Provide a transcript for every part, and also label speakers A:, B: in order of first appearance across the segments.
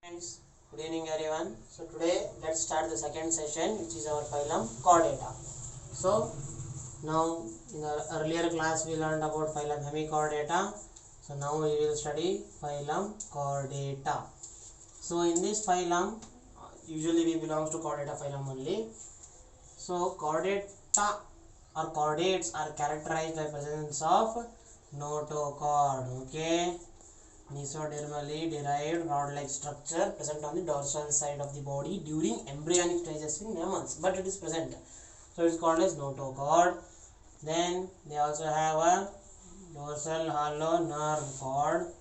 A: Friends, good evening everyone. So today let's start the second session, which is our phylum Chordata. So now in the earlier class we learned about phylum Hemichordata. So now we will study phylum Chordata. So in this phylum, usually we belongs to Chordata phylum only. So Chordata or chordates are characterized by presence of notochord. Okay. Mesodermally derived rod-like structure present on the dorsal side of the body during embryonic stages in mammals, but it is present, so it is called as notochord. Then they also have a dorsal hollow nerve cord.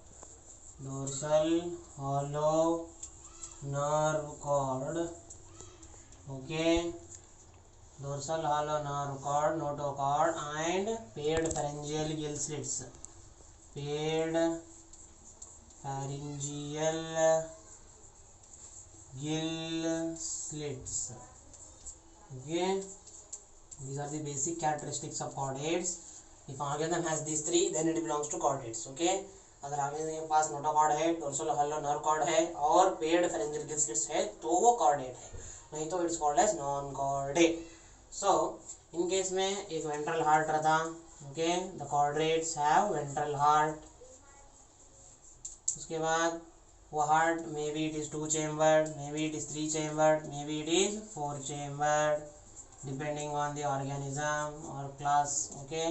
A: Okay, dorsal hollow nerve cord, notochord, and paired pharyngeal gill slits. Paired pharyngeal gill slits. Okay, these are the basic characteristics of chordates. If organism has these three, then it belongs to chordates. Okay, अगर organism के पास notochord है, dorsal hollow nerve cord है और paired pharyngeal gill slits है, तो वो chordate है, नहीं तो it's called as non-chordate. So in case में एक ventral heart रहता, okay, the chordates have ventral heart. उसके बाद वो heart may be it is 2 chambered, may be it is 3 chambered, may be it is 4 chambered, depending on the organism और class. Okay,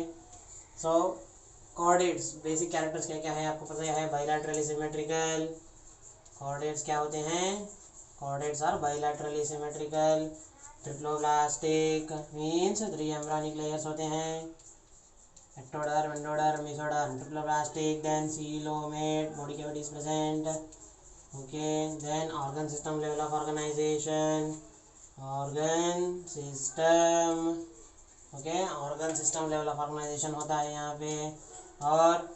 A: सो chordates basic characters क्या क्या है आपको पता है. बाइलैटरली सिमेट्रिकल. कॉर्डेट्स क्या होते हैं? Chordates are bilaterally symmetrical. Triploblastic means 3 embryonic layers होते हैं. ectoderm, endoderm, mesoderm, triploblastic, then coelomate, body cavity is present. Okay, then organ system level of organization, organ system. Okay, organ system level of organization होता है यहाँ पे. और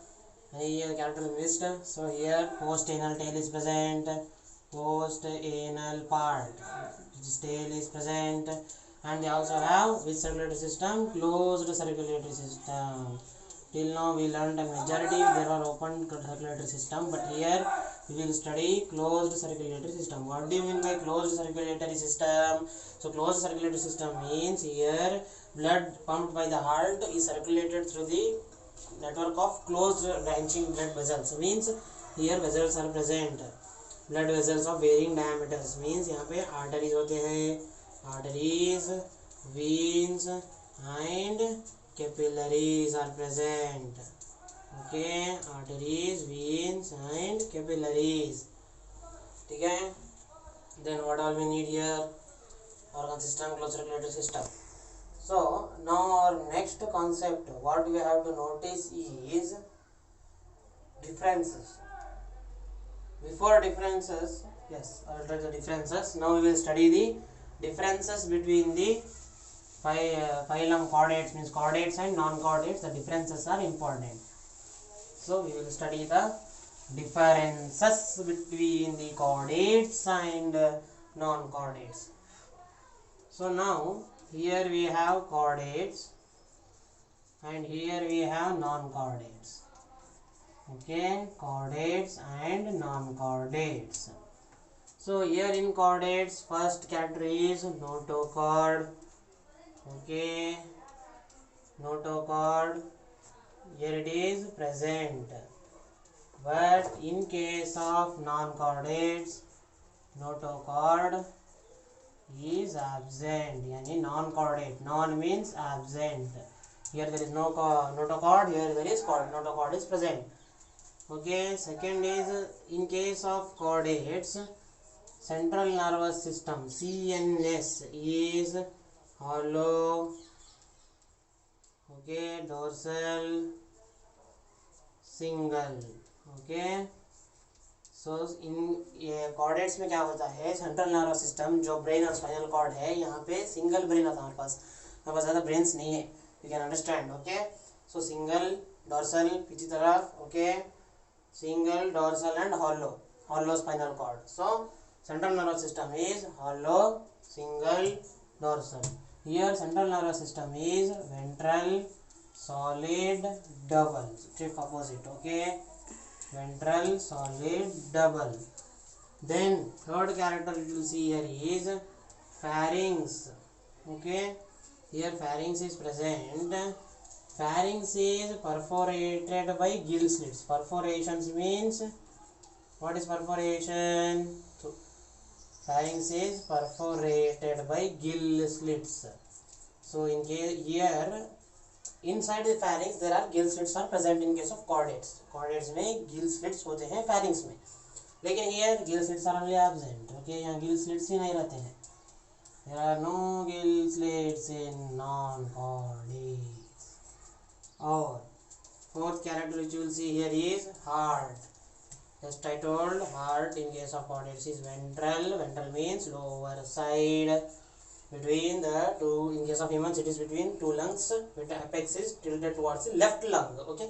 A: ये character list. So here post anal tail is present, post anal part, this tail is present. And they also have which circulatory system? Closed circulatory system. Till now we learned a majority there are open circulatory system, but here we will study closed circulatory system. What do you mean by closed circulatory system? So closed circulatory system means here blood pumped by the heart is circulated through the network of closed branching blood vessels. Means here vessels are present, blood vessels of varying diameters. Means यहाँ पे arteries होते हैं, arteries, veins and capillaries are present. Okay, arteries, veins and capillaries. ठीक है. Then what all we need here? Organ system, closed circulatory system. So now our next concept what we have to notice is differences. Before differences, yes, I will try the differences. Now we will study the differences between the phylum chordates, means chordates and non-chordates. The differences are important. So we will study the differences between the chordates and non-chordates. So now here we have chordates and here we have non-chordates. Okay, chordates and non-chordates. So here in chordates, first character is notochord. Okay, notochord, here it is present. But in case of non-chordates, notochord is absent. Yani non-chordate. Non means absent. Here there is no notochord. Here there is chord. Notochord is present. Okay. Second is in case of chordates, central nervous system CNS is hollow. Okay, dorsal single. Okay, so in chordates में क्या होता है, central nervous system जो brain और spinal cord है, यहाँ पे single brain होता है हमारे पास ज़्यादा ब्रेन्स नहीं है. You can understand. Okay, so single dorsal पीछे तरफ. Okay, single dorsal and hollow spinal cord. So central nervous system is hollow, single, dorsal. Here central nervous system is ventral, solid, double. Take opposite. Okay, ventral, solid, double. Then third character you will see here is pharynx. Okay, here pharynx is present. Pharynx is perforated by gill slits. Perforations means, what is perforation? So, pharynx is perforated by gill slits. So in case here inside the pharynx there are gill slits are present in case of chordates. Chordates में gill slits होते हैं pharynx में, लेकिन here gill slits are only absent. Okay, यहाँ gill slits ही नहीं रहते हैं. There are no gill slits in non-chordates. Or fourth character which you will see here is heart. Just I told, heart in case of chordates is ventral. Ventral means lower side between the two. In case of humans it is between two lungs, with the apex is tilted towards the left lung. Okay,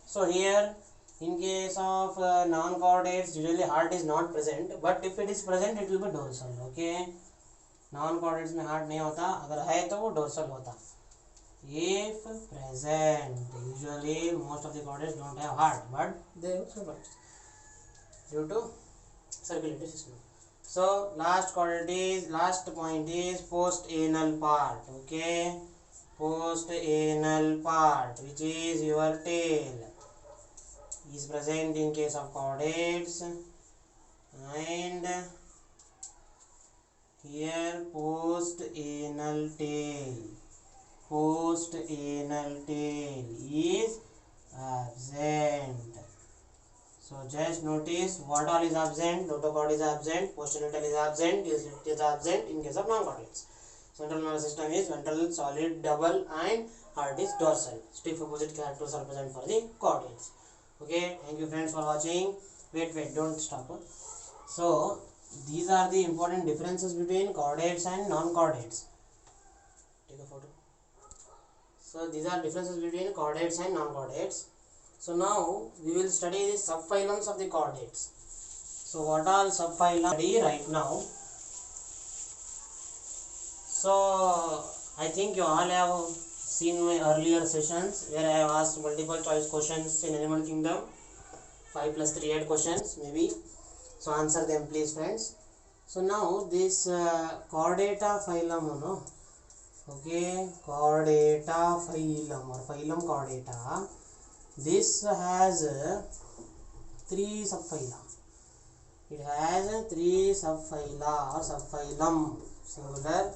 A: so here in case of non-chordates usually heart is not present, but if it is present it will be dorsal. Okay, non-chordates में heart नहीं होता, अगर है तो वो dorsal होता. If present, usually most of the chordates don't have heart, but they survive due to circulatory system. So last point is post-anal part. Okay, post-anal part, which is your tail, is present in case of chordates. And here post-anal tail is absent. So just notice what all is absent. Notochord is absent, postgenital is absent, gill slit is absent in case of non-chordates. Central nervous system is ventral, solid, double, and heart is dorsal. Stiff opposite characters are present for the chordates. Okay, thank you friends for watching. Wait, don't stop. So these are the important differences between chordates and non-chordates. Take a photo. So these are differences between chordates and non-chordates. So now we will study the subphylums of the chordates. So what all subphylum study right now? So I think you all have seen my earlier sessions where I have asked multiple choice questions in animal kingdom. 5 + 3 8 questions maybe. So answer them please friends. So now this chordata phylum, no? Okay, chordata phylum or phylum chordata. This has 3 subphyla. It has 3 subphyla or subphylum singular.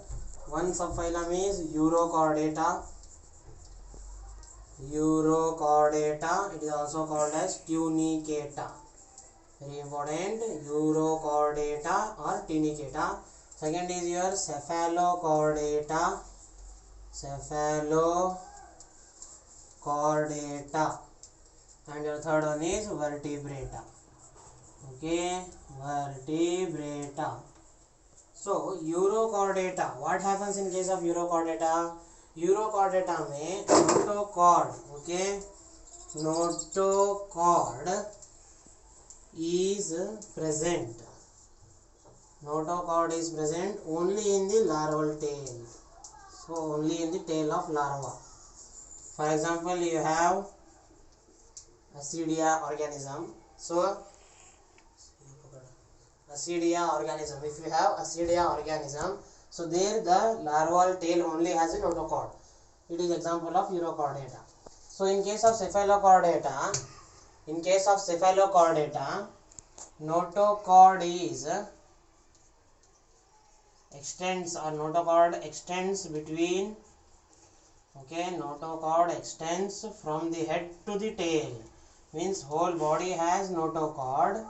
A: One subphylum is Urochordata. It is also called as Tunicata. Very important, Urochordata or Tunicata. Second is your Cephalochordata. And your third one is Vertebrata. Okay, Vertebrata. So Urochordata, what happens in case of Urochordata? Urochordata में notochord, okay, notochord is present. Notochord is present only in the larval tail. So only in the tail of larva. For example, you have Ascidia organism. So Ascidia organism. If you have Ascidia organism, so there the larval tail only has a notochord. It is example of Urochordata. So in case of Cephalochordata, notochord is extends or notochord extends between. Okay, notochord extends from the head to the tail. Means whole body has notochord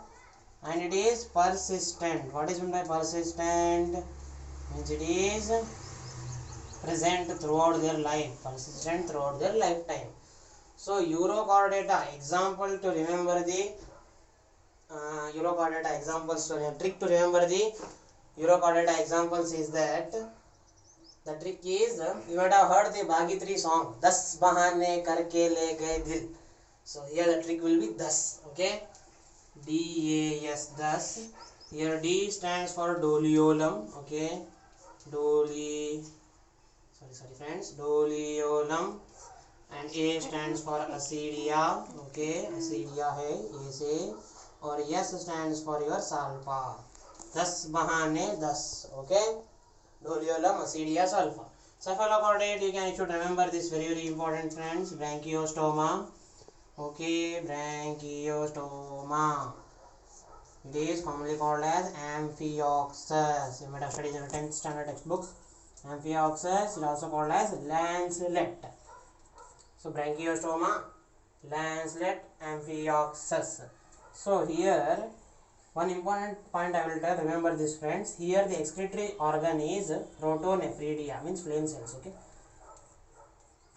A: and it is persistent. What is meant by persistent? Means it is present throughout their life, persistent throughout their lifetime. So Urochordata, example to remember the Urochordata examples, to trick to remember the Urochordata examples is that the trick is, you might have heard the Bhagitri song, Das bahane karke le gaye dil. So here the trick will be das. Okay, DAS, das. Here D stands for Doliolum. Okay, sorry friends, Doliolum. And A stands for Ascidia. Okay, Ascidia है A से. और S stands for your sulfur. 10 बहाने 10. Okay, Doliolum, acidia, sulfur. Cephalochordate, you should remember this very important, friends. Branchiostoma. Okay, branchiostoma. It is commonly called as Amphioxus. You might have studied in the 10th standard textbooks. Amphioxus is also called as lancelet. So branchiostoma, lancelet, Amphioxus. So here one important point I will tell. Remember this, friends. Here the excretory organ is protonephridia, means flame cells. Okay.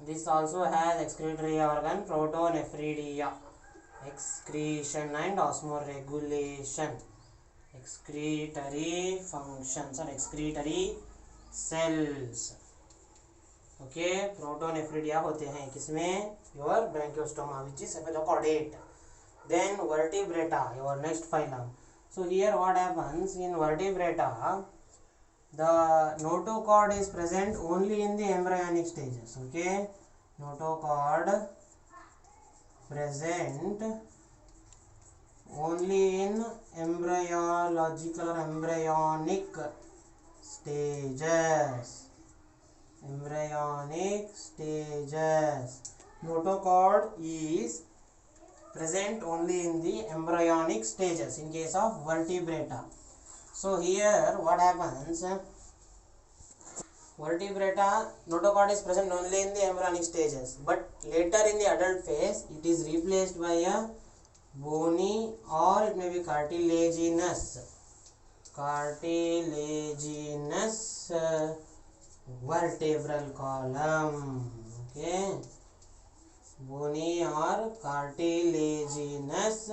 A: This also has excretory organ protonephridia. Excretion and osmoregulation. Excretory functions or excretory cells. Okay, protonephridia होते हैं किसमें? Your branchiostoma, which is cephalochordate. Then vertebrata, your next phylum. So here what happens in vertebrata? The notochord is present only in the embryonic stages. Okay, notochord present only in embryological or embryonic stages. Embryonic stages. Notochord is present only in the embryonic stages in case of vertebrata. So here what happens? Vertebrata, notochord is present only in the embryonic stages, but later in the adult phase it is replaced by a bony or it may be cartilaginous vertebral column. Okay, bony or cartilaginous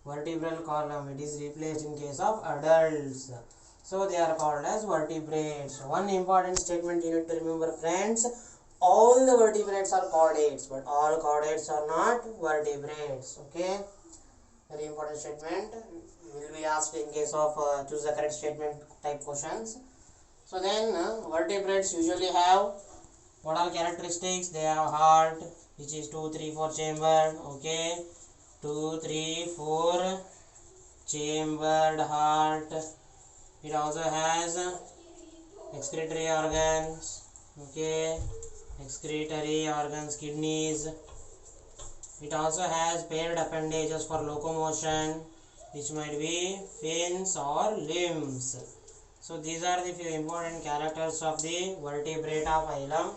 A: vertebral column. It is replaced in case of adults. So they are called as vertebrates. One important statement you need to remember, friends. All the vertebrates are chordates, but all chordates are not vertebrates. Okay, very important statement. Will be asked in case of choose the correct statement type questions. So then vertebrates usually have what are characteristics? They have heart, which is 2, 3, 4 chambered. Okay, 2, 3, 4 chambered heart. It also has excretory organs. Okay, excretory organs, kidneys. It also has paired appendages for locomotion, which might be fins or limbs. So these are the few important characters of the vertebrata phylum.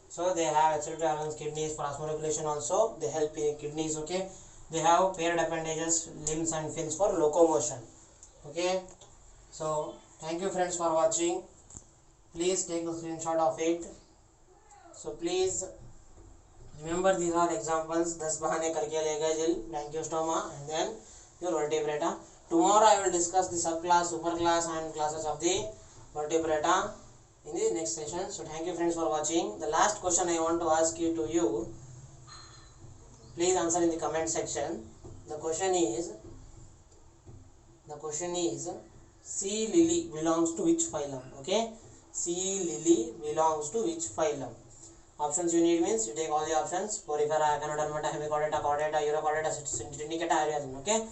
A: So they have excretory organs, kidneys for osmoregulation also. They help in kidneys. Okay, they have paired appendages, limbs and fins for locomotion. Okay, so thank you, friends, for watching. Please take a screenshot of it. So please remember these are examples. 10 bahane karke le gaye jil branchiostoma and then your vertebrata. Tomorrow I will discuss the subclass, superclass and classes of the vertebrata in the next session. So thank you, friends, for watching. The last question I want to ask you please answer in the comment section. The question is sea lily belongs to which phylum? Okay, sea lily belongs to which phylum? Options you need means you take all the options: Porifera, Echinodermata, Hemichordata, Chordata, Urochordata, Syntheticata, Ariadne. Okay,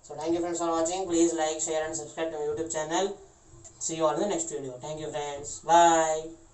A: so thank you, friends, for watching. Please like, share and subscribe to my YouTube channel. See you all in the next video. Thank you, friends. Bye.